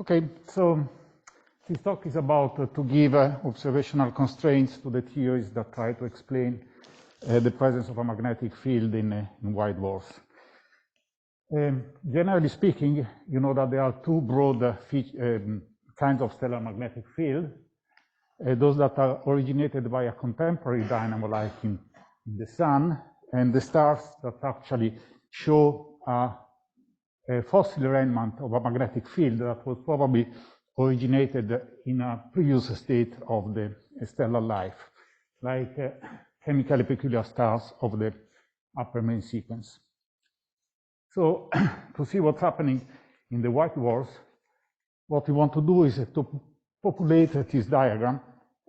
Okay, so this talk is about to give observational constraints to the theories that try to explain the presence of a magnetic field in white dwarfs. Generally speaking, you know that there are two broad kinds of stellar magnetic field. Those that are originated by a contemporary dynamo like in the Sun, and the stars that actually show a fossil remnant of a magnetic field that was probably originated in a previous state of the stellar life, like chemically peculiar stars of the upper main sequence. So to see what's happening in the white dwarfs, what we want to do is to populate this diagram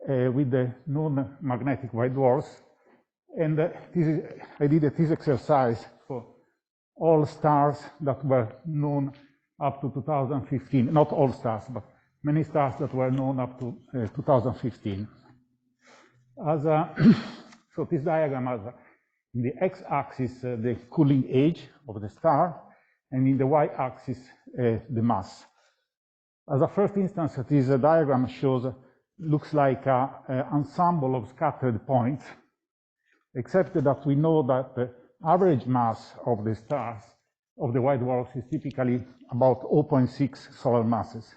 with the known magnetic white dwarfs. And I did this exercise for all stars that were known up to 2015. Not all stars, but many stars that were known up to 2015. So this diagram has in the x-axis the cooling age of the star, and in the y-axis the mass. As a first instance, this diagram looks like an ensemble of scattered points, except that we know that the average mass of the stars of the white dwarfs is typically about 0.6 solar masses.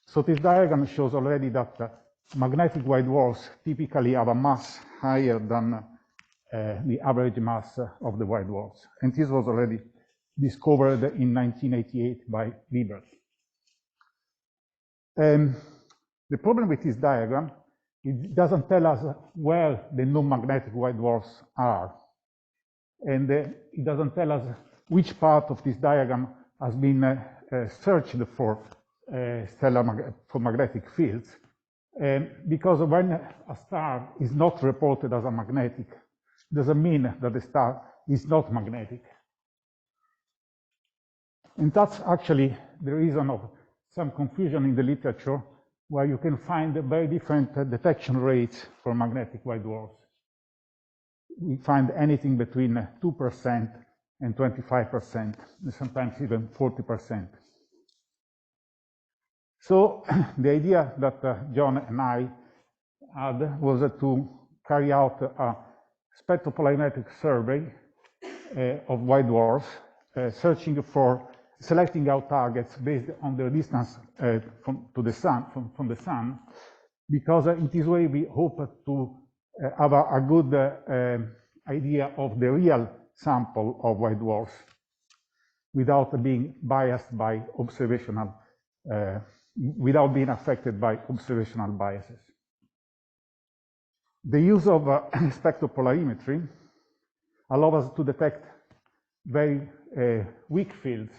So this diagram shows already that magnetic white dwarfs typically have a mass higher than the average mass of the white dwarfs. And this was already discovered in 1988 by Liebert. The problem with this diagram, it doesn't tell us where the non-magnetic white dwarfs are. And it doesn't tell us which part of this diagram has been searched for magnetic fields. Because when a star is not reported as a magnetic, doesn't mean that the star is not magnetic. And that's actually the reason of some confusion in the literature, where you can find very different detection rates for magnetic white dwarfs. We find anything between 2% and 25%, and sometimes even 40%. So the idea that John and I had was to carry out a spectropolarimetric survey of white dwarfs, selecting out targets based on their distance from the sun, because in this way we hope to have a good idea of the real sample of white dwarfs without being biased by observational, without being affected by observational biases. The use of spectropolarimetry allows us to detect very weak fields.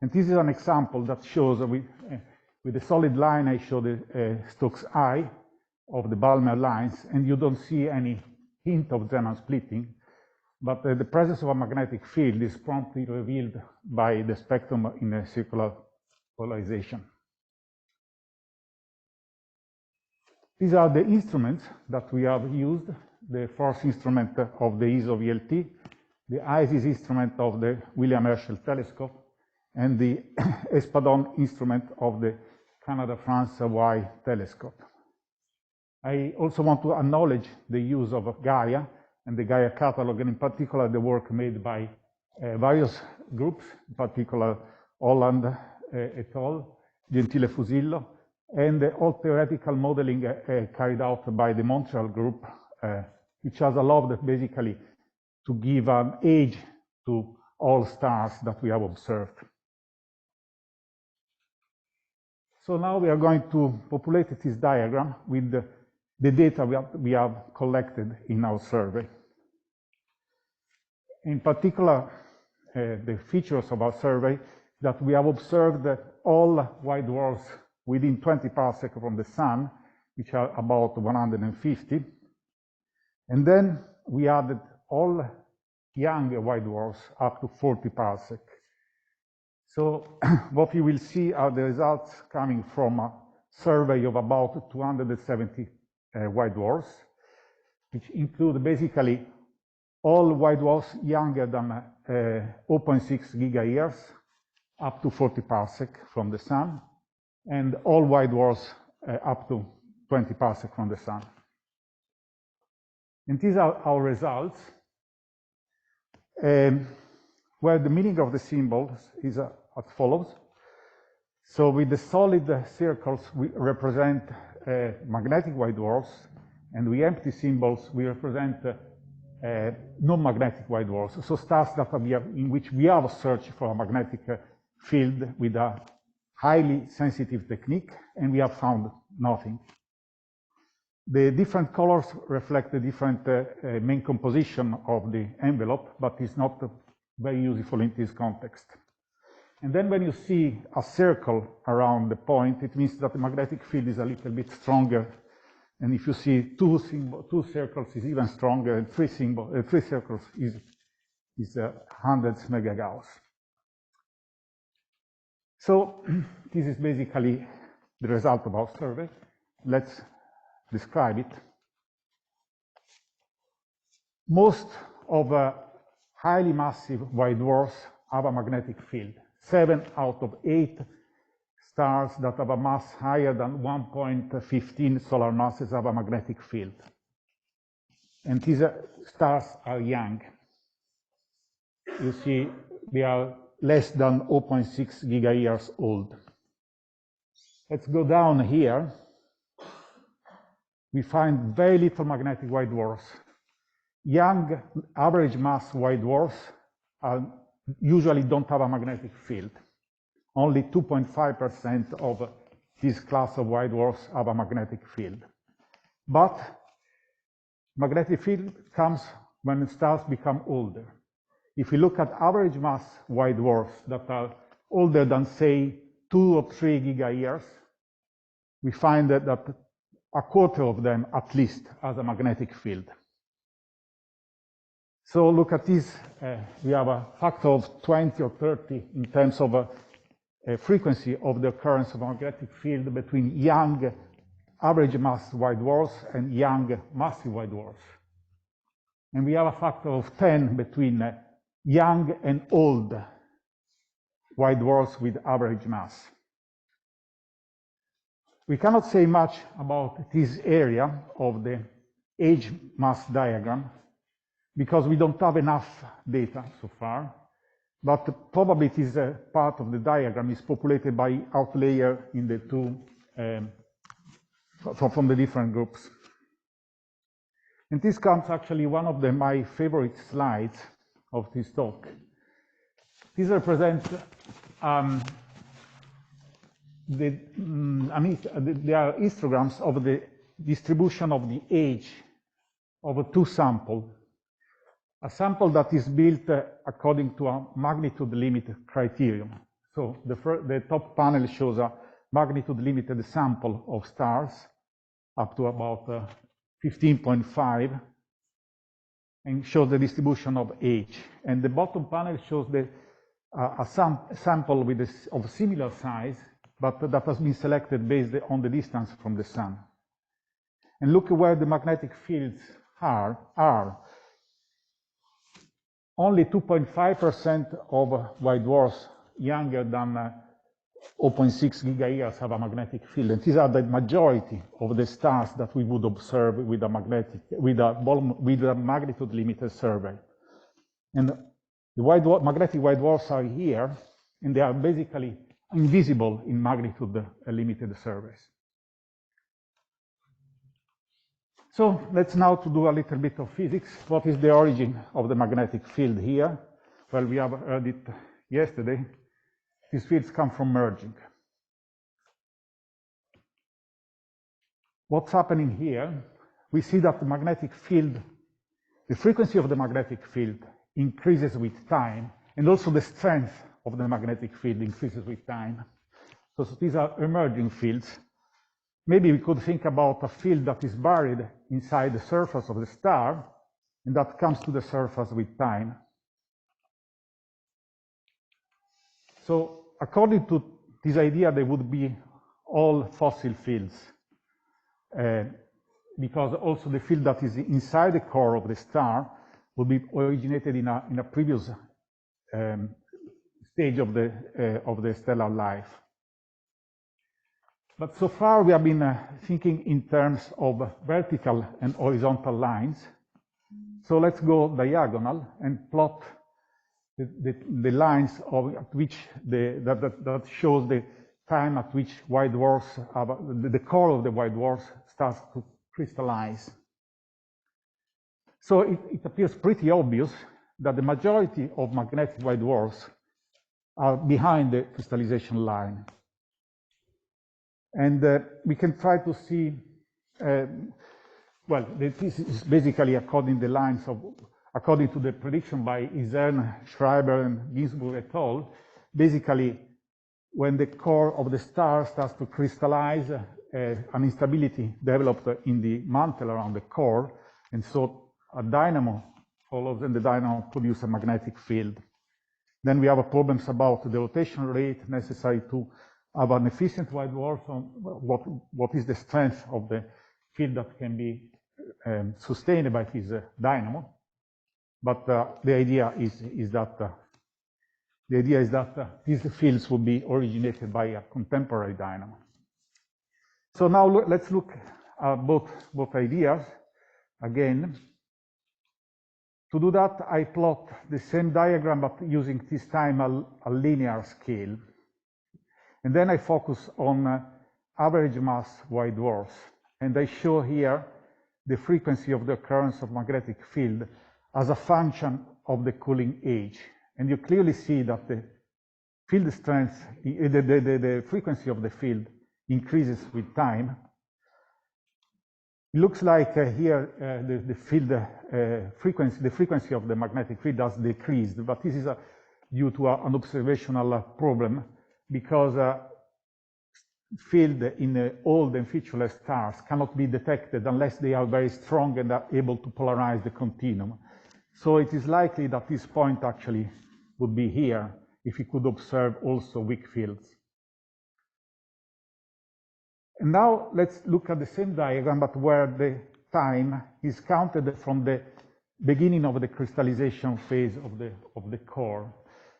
And this is an example that shows with the solid line I show the Stokes I of the Balmer lines, and you don't see any hint of Zeeman splitting, but the presence of a magnetic field is promptly revealed by the spectrum in a circular polarization. These are the instruments that we have used: the force instrument of the ESO VLT, the ISIS instrument of the William Herschel telescope, and the Espadon instrument of the Canada-France-Hawaii telescope. I also want to acknowledge the use of Gaia and the Gaia catalog, and in particular the work made by various groups, in particular Holland et al., Gentile Fusillo, and all theoretical modeling carried out by the Montreal group, which has allowed basically to give an age to all stars that we have observed. So now we are going to populate this diagram with the data we have collected in our survey. In particular, the features of our survey that we have observed all white dwarfs within 20 parsecs from the sun, which are about 150. And then we added all young white dwarfs up to 40 parsecs. So what you will see are the results coming from a survey of about 270 white dwarfs, which include basically all white dwarfs younger than 0.6 gigayears, up to 40 parsec from the sun, and all white dwarfs up to 20 parsecs from the sun. And these are our results, where the meaning of the symbols is as follows. So with the solid circles, we represent magnetic white dwarfs, and with empty symbols, we represent non-magnetic white dwarfs, so stars that in which we have searched for a magnetic field with a highly sensitive technique, and we have found nothing. The different colors reflect the different main composition of the envelope, but it's not very useful in this context. And then when you see a circle around the point, it means that the magnetic field is a little bit stronger. And if you see two circles, is even stronger, and three circles is hundreds megagauss. So this is basically the result of our survey. Let's describe it. Most of highly massive white dwarfs have a magnetic field. 7 out of 8 stars that have a mass higher than 1.15 solar masses have a magnetic field. And these stars are young. You see, they are less than 0.6 gigayears old. Let's go down here. We find very little magnetic white dwarfs. Young average mass white dwarfs usually don't have a magnetic field. Only 2.5% of this class of white dwarfs have a magnetic field. But magnetic field comes when stars become older. If we look at average mass white dwarfs that are older than, say, 2 or 3 gigayears, we find that a quarter of them at least has a magnetic field. So look at this, we have a factor of 20 or 30 in terms of frequency of the occurrence of a magnetic field between young average mass white dwarfs and young massive white dwarfs. And we have a factor of 10 between young and old white dwarfs with average mass. We cannot say much about this area of the age mass diagram because we don't have enough data so far, but probably it is a part of the diagram is populated by outlier in the two, from the different groups. And this comes actually one of my favorite slides of this talk. This represents there are histograms of the distribution of the age of two samples. A sample that is built according to a magnitude limit criterion. So the top panel shows a magnitude limited sample of stars up to about 15.5 and shows the distribution of age. And the bottom panel shows a sample of similar size, but that has been selected based on the distance from the sun. And look where the magnetic fields are. Only 2.5% of white dwarfs younger than 0.6 gigayears have a magnetic field. And these are the majority of the stars that we would observe with a magnitude limited survey. And the magnetic white dwarfs are here, and they are basically invisible in magnitude limited surveys. So let's now do a little bit of physics. What is the origin of the magnetic field here? Well, we have heard it yesterday. These fields come from merging. What's happening here? We see that the magnetic field, the frequency of the magnetic field increases with time, and also the strength of the magnetic field increases with time. So these are emerging fields. Maybe we could think about a field that is buried inside the surface of the star, and that comes to the surface with time. So according to this idea, they would be all fossil fields, because also the field that is inside the core of the star would be originated in a previous stage of the stellar life. But so far we have been thinking in terms of vertical and horizontal lines. So let's go diagonal and plot the lines at which that shows the time at which white dwarfs, the core of the white dwarfs starts to crystallize. So it appears pretty obvious that the majority of magnetic white dwarfs are behind the crystallization line. And we can try to see, well, this is basically according to the prediction by Isern, Schreiber, and Ginsburg et al. Basically, when the core of the star starts to crystallize, an instability developed in the mantle around the core, and so a dynamo follows, and the dynamo produces a magnetic field. Then we have problems about the rotation rate necessary to have an efficient white dwarf, on what is the strength of the field that can be sustained by this dynamo. But the idea is that these fields will be originated by a contemporary dynamo. So now let's look at both ideas again. To do that, I plot the same diagram, but using this time a linear scale. And then I focus on average mass white dwarfs. And I show here the frequency of the occurrence of magnetic field as a function of the cooling age. And you clearly see that the field strength, the frequency of the field increases with time. It looks like here the field frequency of the magnetic field has decreased, but this is due to an observational problem, because field in old and featureless stars cannot be detected unless they are very strong and are able to polarize the continuum. So it is likely that this point actually would be here if we could observe also weak fields. And now let's look at the same diagram, but where the time is counted from the beginning of the crystallization phase of the core.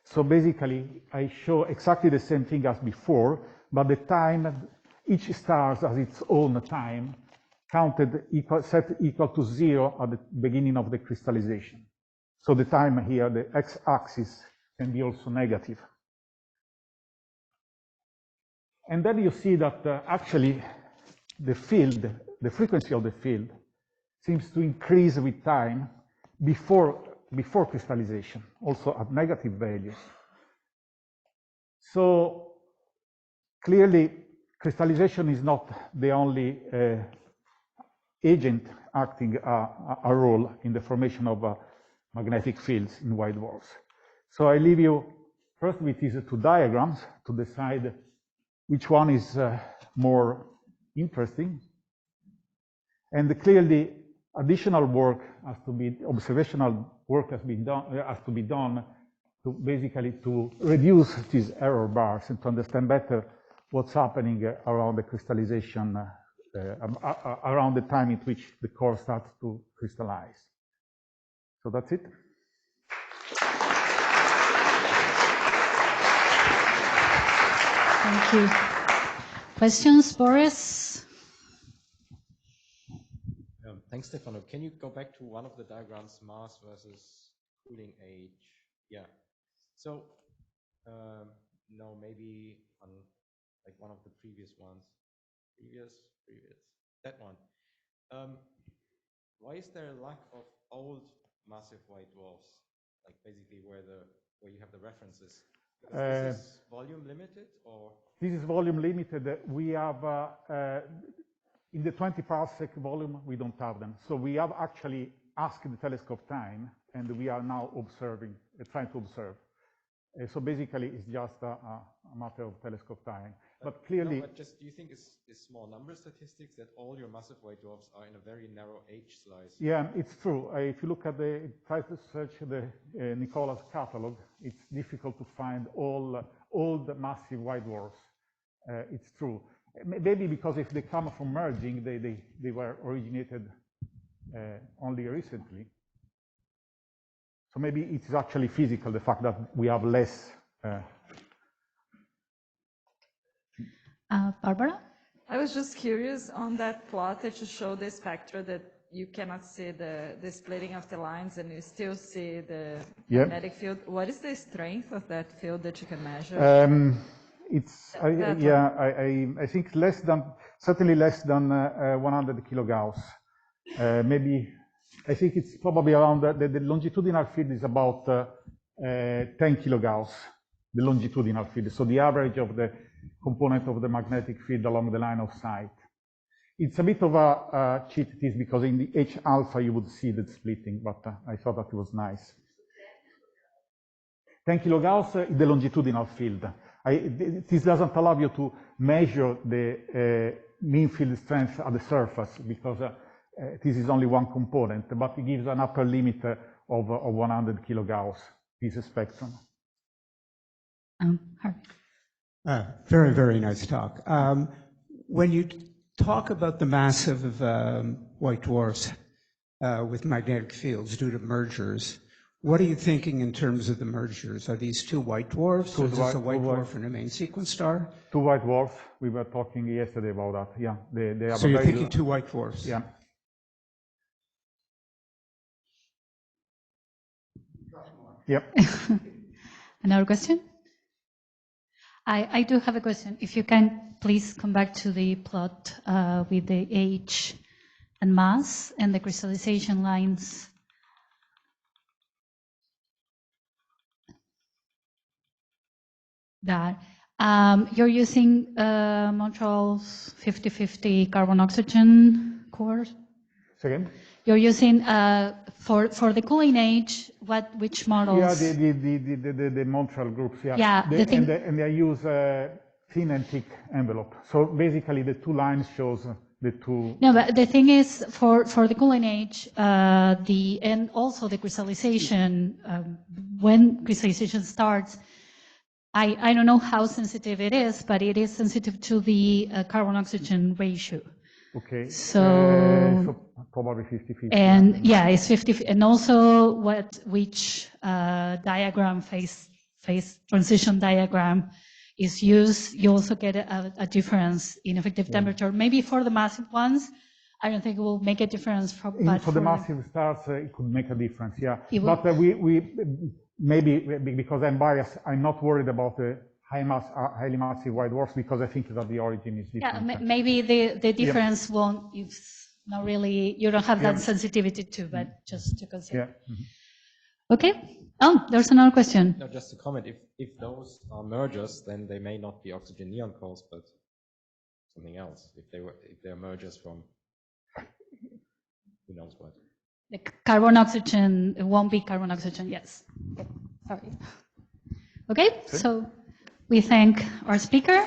So basically, I show exactly the same thing as before, but the time, each star has its own time, counted set equal to 0 at the beginning of the crystallization. So the time here, the x-axis, can be also negative. And then you see that actually the field, the frequency of the field, seems to increase with time before crystallization, also at negative values. So clearly, crystallization is not the only agent acting a role in the formation of magnetic fields in white dwarfs. So I leave you first with these two diagrams to decide which one is more interesting. And clearly, additional work has to be, observational work has to be done to basically to reduce these error bars and to understand better what's happening around the crystallization, around the time at which the core starts to crystallize. So that's it. Thank you. Questions, Boris? Thanks, Stefano. Can you go back to one of the diagrams, mass versus cooling age? Yeah. So, no, maybe on like one of the previous ones. Previous, that one. Why is there a lack of old massive white dwarfs? Like basically where you have the references. Is this volume limited, or? This is volume limited. We have in the 20 parsec volume, we don't have them. So we have actually asked the telescope time, and we are now observing, trying to observe. So basically, it's just a matter of telescope time. But clearly, no, but just do you think it's small number statistics that all your massive white dwarfs are in a very narrow age slice? Yeah, it's true. If you look at try to search the Nicola's catalog, it's difficult to find all the massive white dwarfs. It's true. Maybe because if they come from merging, they were originated only recently. So maybe it's actually physical, the fact that we have less. Barbara? I was just curious on that plot that you show the spectra that you cannot see the splitting of the lines and you still see the magnetic field. What is the strength of that field that you can measure? It's I think certainly less than 100 kilogauss. Maybe I think it's probably around the longitudinal field is about 10 kilogauss. The longitudinal field, so the average of the component of the magnetic field along the line of sight. It's a bit of a cheat because in the H alpha you would see the splitting, but I thought that it was nice. 10 kilogauss is the longitudinal field. This doesn't allow you to measure the mean field strength at the surface because this is only one component, but it gives an upper limit of 100 kilogauss, this spectrum. Very, very nice talk. When you talk about the mass of white dwarfs with magnetic fields due to mergers, what are you thinking in terms of the mergers? Are these two white dwarfs? Or is this a white dwarf and a main sequence star? Two white dwarfs. We were talking yesterday about that. Yeah, they have. So you're thinking two white dwarfs? Yeah. Yep. Another question? I do have a question. If you can please come back to the plot with the age and mass and the crystallization lines. That you're using Montreal's 50-50 carbon-oxygen core. Second. You're using for the cooling age. Which models? Yeah, the Montreal groups. Yeah. Yeah. And they use thin and thick envelope. So basically, the two lines shows the two. No, but the thing is, for the cooling age, and also the crystallization, when crystallization starts, I don't know how sensitive it is, but it is sensitive to the carbon-oxygen ratio. Okay. So probably 50-50. And yeah, it's 50. And also which diagram, phase transition diagram is used. You also get a difference in effective temperature. Maybe for the massive ones, I don't think it will make a difference. For the massive stars, it could make a difference. Yeah. But we maybe because I'm biased, I'm not worried about the highly massive white dwarfs because I think that the origin is different. Yeah, maybe the difference won't. It's not really. You don't have that sensitivity too, but just to consider. Yeah. Okay. Oh, there's another question. No, just a comment. If those are mergers, then they may not be oxygen neon cores, but something else. If they're mergers from who knows what. The carbon-oxygen, it won't be carbon-oxygen, yes. Okay, sorry. Okay, so we thank our speaker.